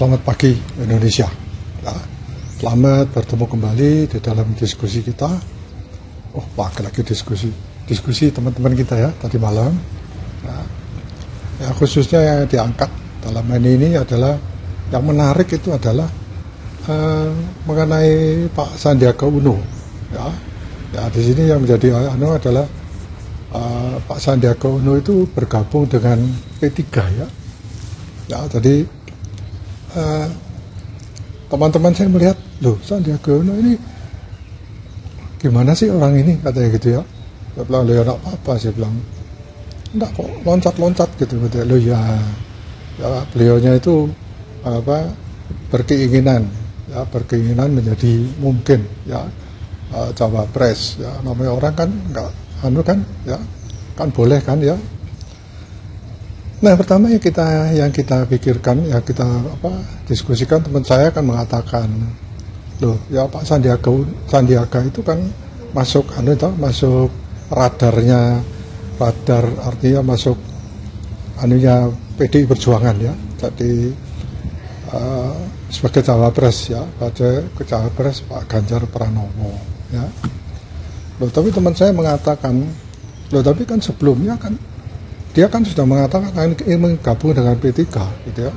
Selamat pagi Indonesia. Ya, selamat bertemu kembali di dalam diskusi kita. Lagi diskusi teman-teman kita ya tadi malam. Khususnya yang diangkat dalam ini adalah yang menarik itu adalah mengenai Pak Sandiaga Uno. Ya di sini yang menjadi adalah Pak Sandiaga Uno itu bergabung dengan P3 ya. Ya jadi teman-teman saya melihat, loh Sandiaga Uno ini gimana sih orang ini, katanya gitu ya. Saya bilang, loh ya enggak apa-apa, saya bilang enggak kok loncat-loncat gitu. Loh ya beliaunya itu berkeinginan menjadi mungkin ya cawapres ya, namanya orang kan enggak kan boleh kan ya. Nah, pertama yang kita pikirkan, yang kita diskusikan, teman saya kan mengatakan, loh ya Pak Sandiaga itu kan masuk radar artinya masuk PDI Perjuangan ya. Jadi sebagai cawapres ya, cawapres Pak Ganjar Pranowo ya. Loh tapi teman saya mengatakan, loh tapi kan sebelumnya kan dia kan sudah mengatakan ingin menggabung dengan P3 gitu ya.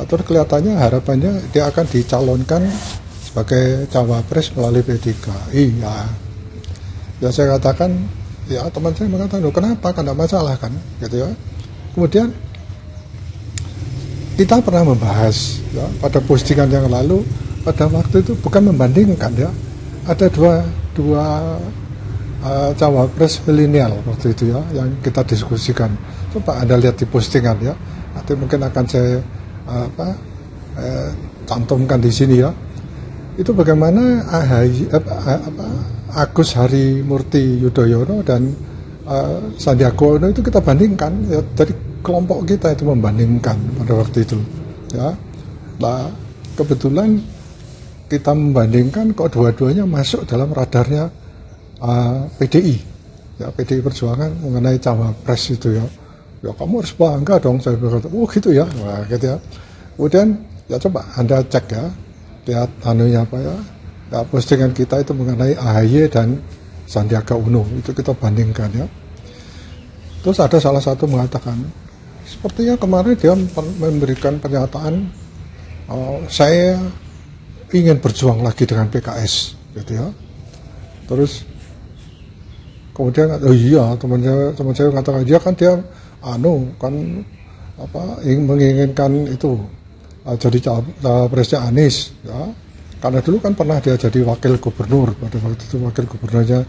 Terus kelihatannya harapannya dia akan dicalonkan sebagai cawapres melalui P3. Iya. Ya saya katakan, ya teman saya mengatakan, loh kenapa? Kan tidak masalah kan gitu ya. Kemudian kita pernah membahas ya, pada postingan yang lalu, pada waktu itu bukan membandingkan ya. Ada dua cawapres milenial waktu itu ya yang kita diskusikan. Coba Anda lihat di postingan ya. Nanti mungkin akan saya cantumkan di sini ya. Itu bagaimana Agus Harimurti Yudhoyono dan Sandiaga Uno itu kita bandingkan ya, dari kelompok kita itu membandingkan pada waktu itu ya. Nah, kebetulan kita membandingkan kok dua-duanya masuk dalam radarnya PDI ya, PDI Perjuangan mengenai cawapres itu ya. Ya kamu harus bangga dong, saya berkata, gitu ya. Wah, gitu ya. Kemudian ya coba Anda cek ya, lihat ya, postingan kita itu mengenai AHY dan Sandiaga Uno, itu kita bandingkan ya. Terus ada salah satu mengatakan, sepertinya kemarin dia memberikan pernyataan, saya ingin berjuang lagi dengan PKS gitu ya. Terus kemudian teman saya mengatakan, dia menginginkan itu jadi cawapresnya Anies ya. Karena dulu kan pernah dia jadi wakil gubernur, pada waktu itu wakil gubernurnya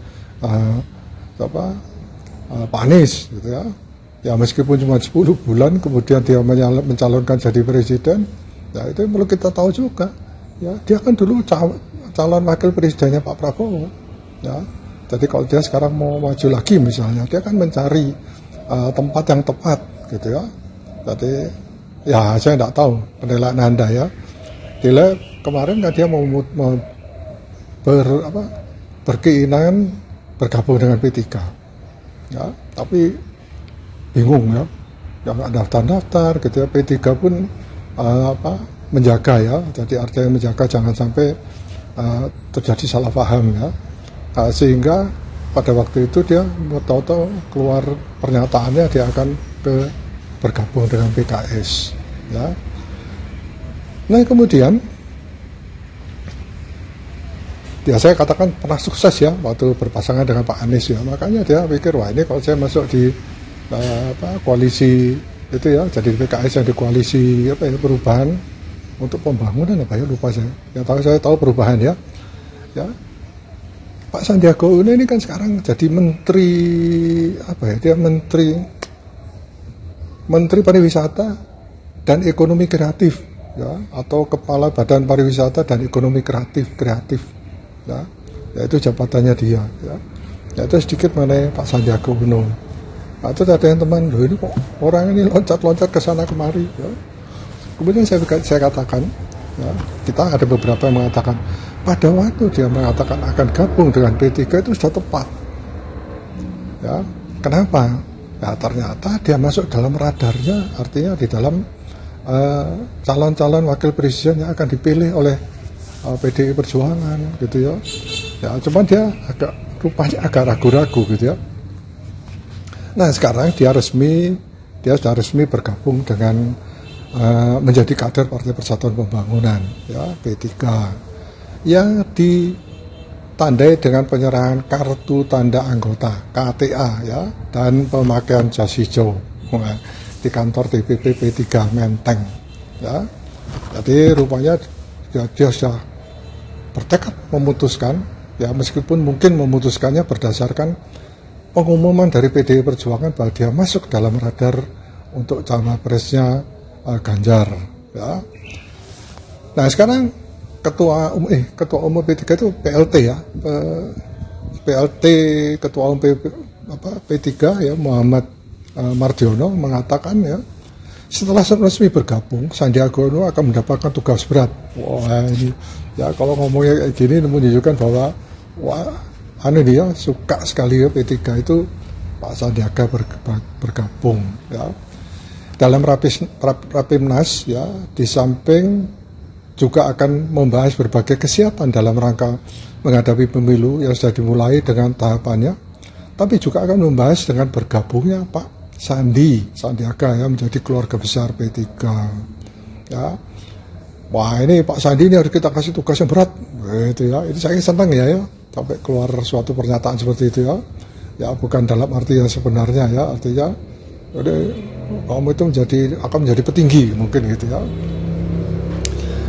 Pak Anies gitu ya. Ya meskipun cuma 10 bulan kemudian dia mencalonkan jadi presiden, ya itu perlu kita tahu juga. Ya, dia kan dulu calon wakil presidennya Pak Prabowo ya. Jadi kalau dia sekarang mau maju lagi misalnya, dia kan mencari tempat yang tepat gitu ya. Jadi ya saya tidak tahu penilaian Anda ya. Dia kemarin kan dia mau berkeinginan bergabung dengan P3 ya, tapi bingung ya, yang nggak daftar gitu ya. P3 pun menjaga ya, jadi artinya menjaga jangan sampai terjadi salah paham ya. Sehingga pada waktu itu dia tahu-tahu keluar pernyataannya dia akan bergabung dengan PKS ya. Nah kemudian ya saya katakan pernah sukses ya waktu berpasangan dengan Pak Anies ya, makanya dia pikir, wah ini kalau saya masuk di koalisi itu ya, jadi PKS yang di koalisi perubahan untuk pembangunan lupa saya. Yang saya tahu perubahan ya. Pak Sandiaga Uno ini kan sekarang jadi menteri dia menteri pariwisata dan ekonomi kreatif ya, atau kepala badan pariwisata dan ekonomi kreatif ya. Ya itu jabatannya dia ya. Ya itu sedikit mengenai Pak Sandiaga Uno. Nah, terus ada yang teman, loh ini kok orang ini loncat-loncat ke sana kemari ya. Kemudian saya katakan ya, kita ada beberapa yang mengatakan pada waktu dia mengatakan akan gabung dengan P3 itu sudah tepat ya. Kenapa? Ya ternyata dia masuk dalam radarnya, artinya di dalam calon-calon wakil presiden yang akan dipilih oleh PDI Perjuangan gitu ya. Ya, cuman dia rupanya agak ragu-ragu gitu ya. Nah, sekarang dia sudah resmi bergabung dengan menjadi kader Partai Persatuan Pembangunan ya, P3, yang ditandai dengan penyerahan kartu tanda anggota KTA ya, dan pemakaian jas hijau di kantor DPP P3 Menteng ya. Jadi rupanya dia sudah bertekad memutuskan ya, meskipun mungkin memutuskannya berdasarkan pengumuman dari PDI Perjuangan bahwa dia masuk dalam radar untuk cawapresnya Ganjar ya. Nah, sekarang ketua umum P3 itu PLT ya, PLT ketua umum P3 ya, Muhammad Mardiono mengatakan ya, setelah resmi bergabung, Sandiaga Uno akan mendapatkan tugas berat. Wah, ini ya, kalau ngomongnya kayak gini menunjukkan bahwa dia suka sekali ya P3 itu Pak Sandiaga bergabung ya. Dalam Rapimnas ya, di samping juga akan membahas berbagai kesiapan dalam rangka menghadapi pemilu yang sudah dimulai dengan tahapannya, tapi juga akan membahas dengan bergabungnya Pak Sandiaga ya menjadi keluarga besar P3 ya. Wah, ini Pak Sandi ini harus kita kasih tugas yang berat gitu ya. Ini saya senang ya sampai keluar suatu pernyataan seperti itu ya. Ya, bukan dalam arti yang sebenarnya ya, artinya kamu itu akan menjadi petinggi mungkin gitu ya.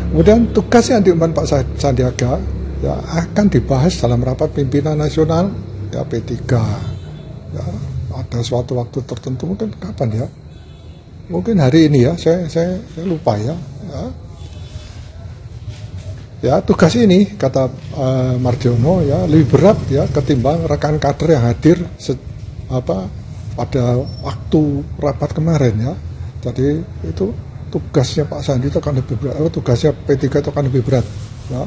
Kemudian tugas yang diemban Pak Sandiaga ya akan dibahas dalam rapat pimpinan nasional ya P3 ya. Ada suatu waktu tertentu, mungkin kapan ya? Mungkin hari ini ya, saya lupa ya. Ya, tugas ini kata Mardiono ya lebih berat ya ketimbang rekan kader yang hadir pada waktu rapat kemarin ya. Jadi itu tugasnya Pak Sandi itu akan lebih berat, tugasnya P3 itu akan lebih berat ya.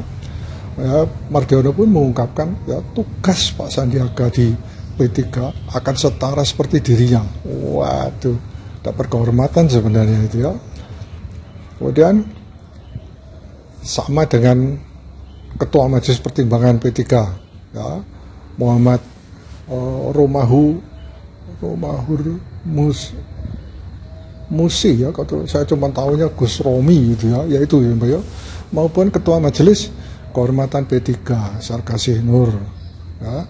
Ya, Mardiono pun mengungkapkan ya tugas Pak Sandiaga di P3 akan setara seperti dirinya. Waduh, dapat kehormatan sebenarnya itu ya. Kemudian sama dengan Ketua Majelis Pertimbangan P3 ya, Muhammad Romahur Musi ya, saya cuma tahunya Gus Romi gitu ya, yaitu ya Mbak ya, maupun Ketua Majelis Kehormatan P3 Sarkasih Nur ya,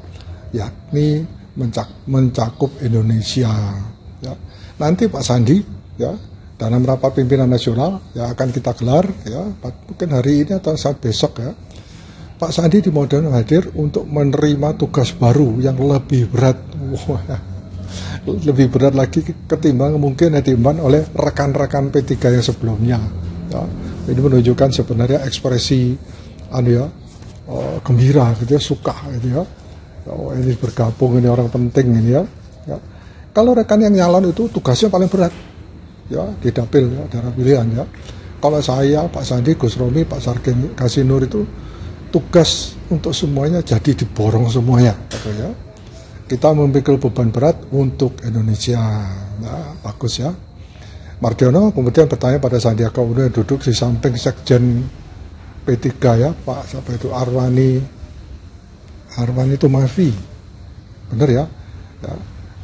yakni mencakup Indonesia ya. Nanti Pak Sandi ya dalam rapat pimpinan nasional yang akan kita gelar ya, mungkin hari ini atau saat besok ya, Pak Sandi dimodalkan hadir untuk menerima tugas baru yang lebih berat. Lebih berat lagi ketimbang mungkin yang diemban oleh rekan-rekan P3 yang sebelumnya ya. Ini menunjukkan sebenarnya ekspresi gembira gitu ya, suka gitu ya. Oh, ini bergabung, ini orang penting ini ya. Kalau rekan yang nyalon itu tugasnya paling berat ya, di dapil ya, daerah pilihan ya. Kalau saya, Pak Sandi, Gus Romi, Pak Sarkasih Nur itu tugas untuk semuanya jadi diborong semuanya gitu ya. Kita memikul beban berat untuk Indonesia. Nah, bagus ya. Mardiono kemudian bertanya pada Sandiaga Uno yang duduk di samping Sekjen P3 ya, Pak siapa itu, Arwani itu Mafi, bener ya,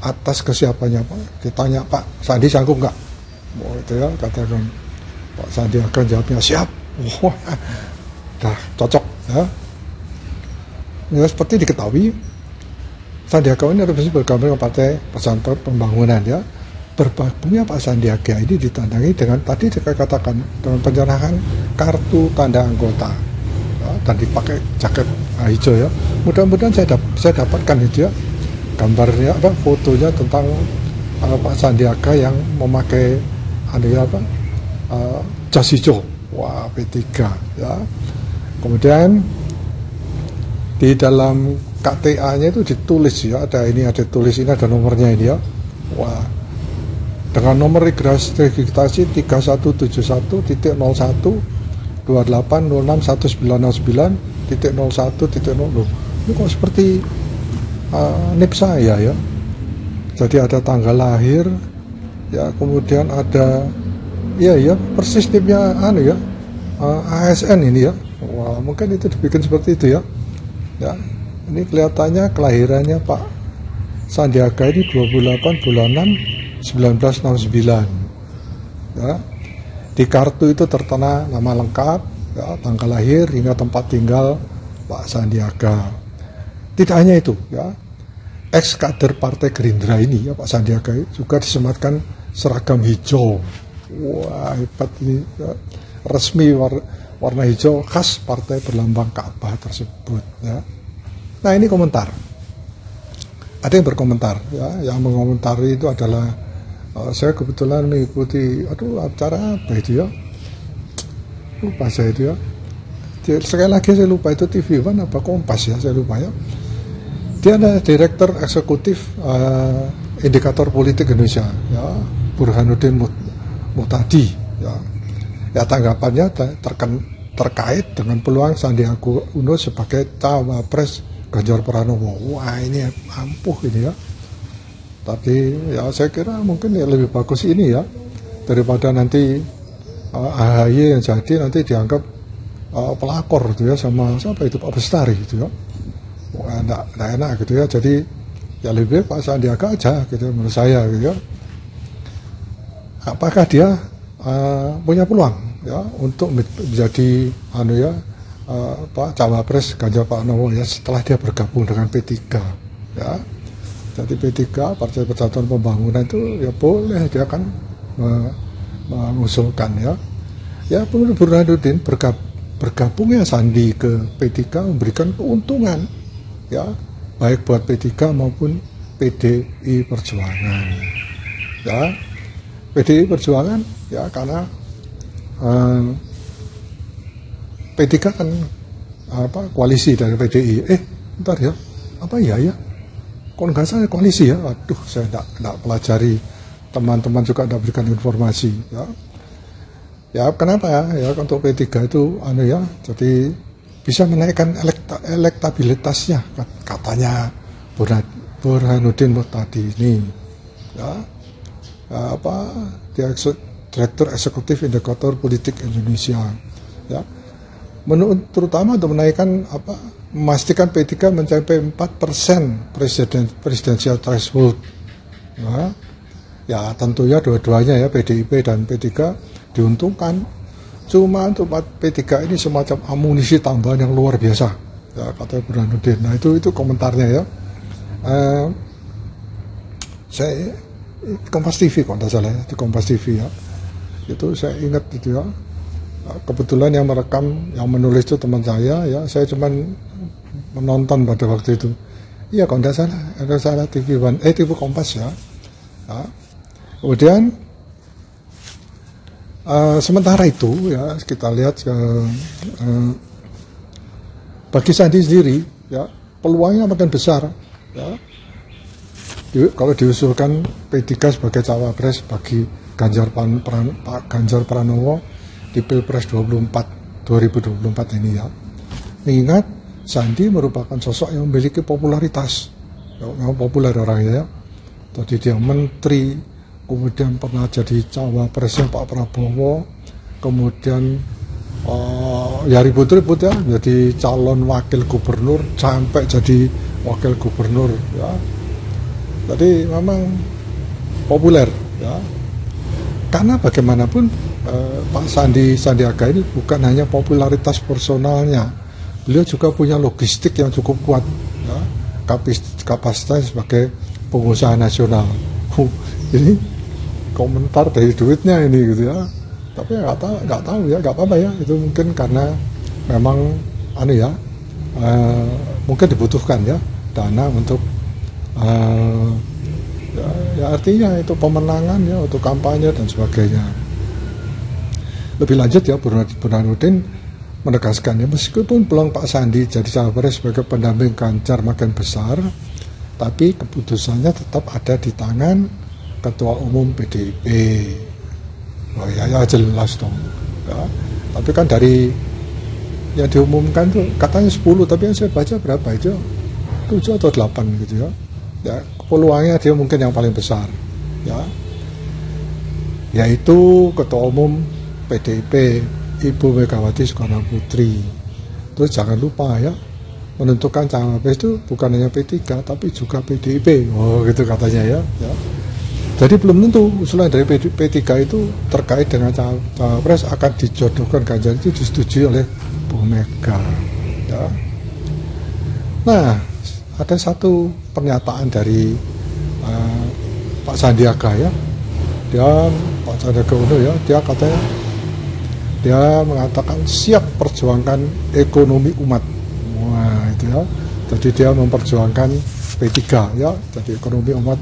atas kesiapannya Pak. Ditanya Pak Sandi sanggup nggak? Oh, itu ya, katakan Pak Sandi akan jawabnya siap. Wah, dah cocok ya. Ya, seperti diketahui Sandiaga ini resmi bergabung dengan Partai Persatuan Pembangunan ya. Bergabungnya Pak Sandiaga ini ditandangi dengan tadi saya katakan dengan penyerahan kartu tanda anggota ya, dan dipakai jaket hijau ya. Mudah-mudahan saya dapatkan itu ya gambarnya fotonya tentang Pak Sandiaga yang memakai jas hijau. Wah, P3 ya. Kemudian di dalam KTA-nya itu ditulis ya, ada tulis ini, ada nomornya ini ya. Wah, dengan nomor registrasi 3171.01 28061909.01.0. Ini kok seperti NIP saya ya. Jadi ada tanggal lahir ya, kemudian ada Iya ya, persis tipnya anu ya, ASN ini ya. Wah, mungkin itu dibikin seperti itu ya. Ya, ini kelihatannya kelahirannya Pak Sandiaga ini 28 bulan 6 1969. Ya. Di kartu itu tertera nama lengkap, ya, tanggal lahir hingga tempat tinggal Pak Sandiaga. Tidak hanya itu, ya, ex kader Partai Gerindra ini ya Pak Sandiaga juga disematkan seragam hijau. Wah, hebat ini, ya. Resmi warna hijau khas partai berlambang Ka'bah tersebut. Ya. Nah ini komentar. Ada yang berkomentar, ya, yang mengomentari itu adalah saya kebetulan mengikuti, acara apa itu ya? Lupa saya itu ya. Sekali lagi saya lupa itu TV One apa Kompas ya, saya lupa ya. Dia ada direktur eksekutif Indikator Politik Indonesia, ya, Burhanuddin Muhtadi, ya. Ya tanggapannya terkait dengan peluang Sandiaga Uno sebagai cawapres Ganjar Pranowo. Wah ini ampuh ini ya. Tapi ya saya kira mungkin ya lebih bagus ini ya, daripada nanti AHY yang jadi nanti dianggap pelakor gitu ya sama siapa itu Pak Bestari gitu ya. Wah, enggak enak gitu ya. Jadi ya lebih Pak Sandiaga aja gitu menurut saya gitu ya. Apakah dia punya peluang ya untuk menjadi Pak Cawapres Ganjar Pranowo ya setelah dia bergabung dengan P3 ya. Jadi P3 Partai Persatuan Pembangunan itu ya boleh dia kan mengusulkan ya. Ya Burhanuddin bergabungnya Sandi ke P3 memberikan keuntungan ya baik buat P3 maupun PDI Perjuangan. Ya. PDI Perjuangan ya karena P3 kan koalisi dari PDI. Bentar ya. Apa ya? Kalau nggak salah koalisi ya, aduh saya tidak pelajari, teman-teman juga tidak berikan informasi ya. Ya kenapa ya untuk P3 itu ya, jadi bisa menaikkan elektabilitasnya katanya Burhanuddin Muhtadi ini ya, Direktur Eksekutif Indikator Politik Indonesia ya. Terutama untuk menaikkan memastikan P3 mencapai 4% presidensial threshold. Ya tentunya dua-duanya ya PDIP dan P3 diuntungkan. Cuma untuk P3 ini semacam amunisi tambahan yang luar biasa. Ya kata Burhanuddin. Nah itu komentarnya ya. Saya Kompas TV kalau tidak salah ya, di Kompas TV ya. Itu saya ingat itu ya. Kebetulan yang merekam, yang menulis itu teman saya ya. Saya cuman menonton pada waktu itu. Iya kalau tidak salah TV One, TV Kompas ya. Kemudian sementara itu ya kita lihat bagi Sandi sendiri ya peluangnya makin besar ya. Kalau diusulkan P3 sebagai cawapres bagi Pak Ganjar Pranowo di Pilpres 2024 ini ya. Mengingat Sandi merupakan sosok yang memiliki popularitas, yang populer orangnya ya. Tadi dia menteri, kemudian pernah jadi cawapresnya Pak Prabowo, kemudian ya ribut-ribut ya, jadi calon wakil gubernur sampai jadi wakil gubernur ya. Jadi memang populer ya. Karena bagaimanapun Pak Sandiaga ini bukan hanya popularitas personalnya, beliau juga punya logistik yang cukup kuat ya, kapasitas sebagai pengusaha nasional. Ini komentar dari duitnya ini gitu ya, tapi nggak tahu ya, nggak apa-apa ya, itu mungkin karena memang mungkin dibutuhkan ya dana untuk ya artinya itu pemenangan ya untuk kampanye dan sebagainya. Lebih lanjut ya Burhanuddin menegaskan ya meskipun peluang Pak Sandi jadi cawapres sebagai pendamping Ganjar makin besar, tapi keputusannya tetap ada di tangan Ketua Umum PDIP. Oh ya jelas dong. Ya. Tapi kan dari yang diumumkan tuh katanya 10, tapi yang saya baca berapa itu 7 atau 8 gitu ya. Ya peluangnya dia mungkin yang paling besar. Ya. yaitu Ketua Umum PDIP Ibu Megawati Soekarno Putri. Terus jangan lupa ya, menentukan cawapres itu bukan hanya P3 tapi juga PDIP. Oh gitu katanya ya. Jadi belum tentu usulan dari P3 itu terkait dengan cawapres akan dijodohkan Ganjar itu disetujui oleh Bu Mega. Ya. Nah, ada satu pernyataan dari Pak Sandiaga ya. Pak Sandiaga Uno ya, dia mengatakan siap perjuangkan ekonomi umat. Wah itu ya. Jadi dia memperjuangkan P3 ya, jadi ekonomi umat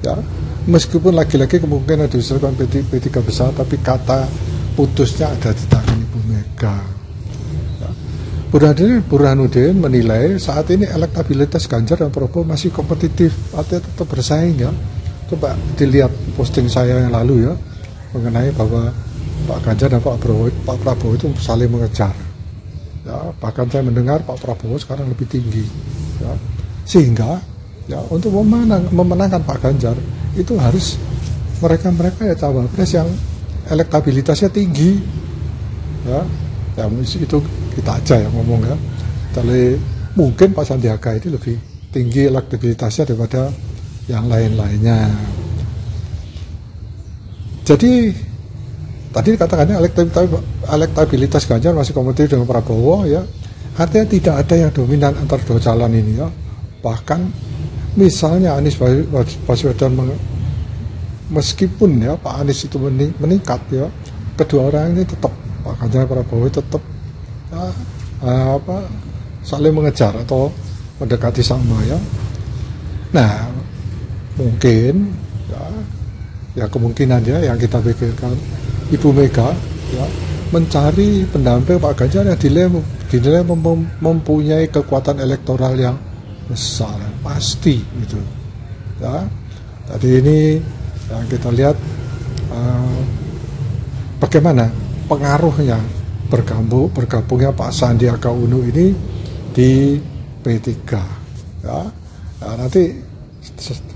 ya. Meskipun lagi-lagi kemungkinan diusulkan P3 besar, tapi kata putusnya ada di tangan Ibu Mega. Ya. Burhanuddin menilai saat ini elektabilitas Ganjar dan Prabowo masih kompetitif, artinya tetap bersaing ya. Coba dilihat posting saya yang lalu ya, mengenai bahwa Pak Ganjar dan Pak Prabowo itu saling mengejar. Ya, bahkan saya mendengar Pak Prabowo sekarang lebih tinggi. Ya. Sehingga ya untuk memenangkan Pak Ganjar itu harus mereka ya cawapres yang elektabilitasnya tinggi. Ya itu kita aja yang ngomong ya. Jadi mungkin Pak Sandiaga ini lebih tinggi elektabilitasnya daripada yang lain-lainnya. Jadi tadi katakannya elektabilitas Ganjar masih kompetitif dengan Prabowo ya. Artinya tidak ada yang dominan antar dua calon ini ya. Bahkan misalnya Anies Baswedan meskipun ya Pak Anies itu meningkat ya, kedua orang ini tetap Pak Ganjar Prabowo tetap ya, saling mengejar atau mendekati sama ya. Nah mungkin ya kemungkinan ya yang kita pikirkan Ibu Mega ya mencari pendamping Pak Ganjar yang dinilai mempunyai kekuatan elektoral yang besar pasti gitu ya. Jadi ini yang kita lihat bagaimana pengaruhnya bergabungnya Pak Sandiaga Uno ini di P3 ya. Nah, nanti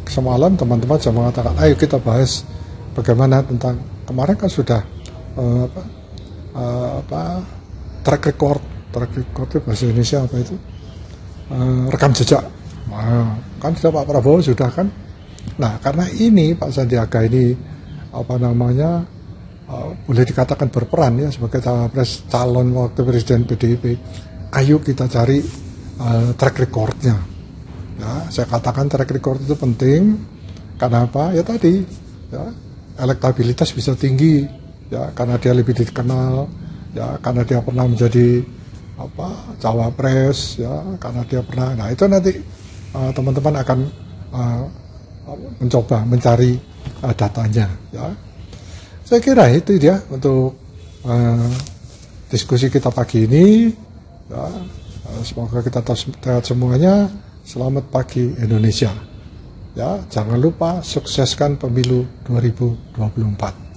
semalam teman-teman sudah mengatakan ayo kita bahas bagaimana tentang kemarin kan sudah track record itu bahasa Indonesia apa itu, rekam jejak. Nah, kan sudah Pak Prabowo sudah kan. Nah karena ini Pak Sandiaga ini boleh dikatakan berperan ya sebagai cawapres calon wakil presiden PDIP. Ayo kita cari track recordnya. Ya, saya katakan track record itu penting. Karena apa? Ya tadi ya, elektabilitas bisa tinggi ya karena dia lebih dikenal ya, karena dia pernah menjadi cawapres ya, karena dia pernah. Nah itu nanti teman-teman akan mencoba mencari datanya ya. Saya kira itu ya untuk diskusi kita pagi ini ya. Semoga kita sehat semuanya. Selamat pagi Indonesia ya. Jangan lupa sukseskan pemilu 2024.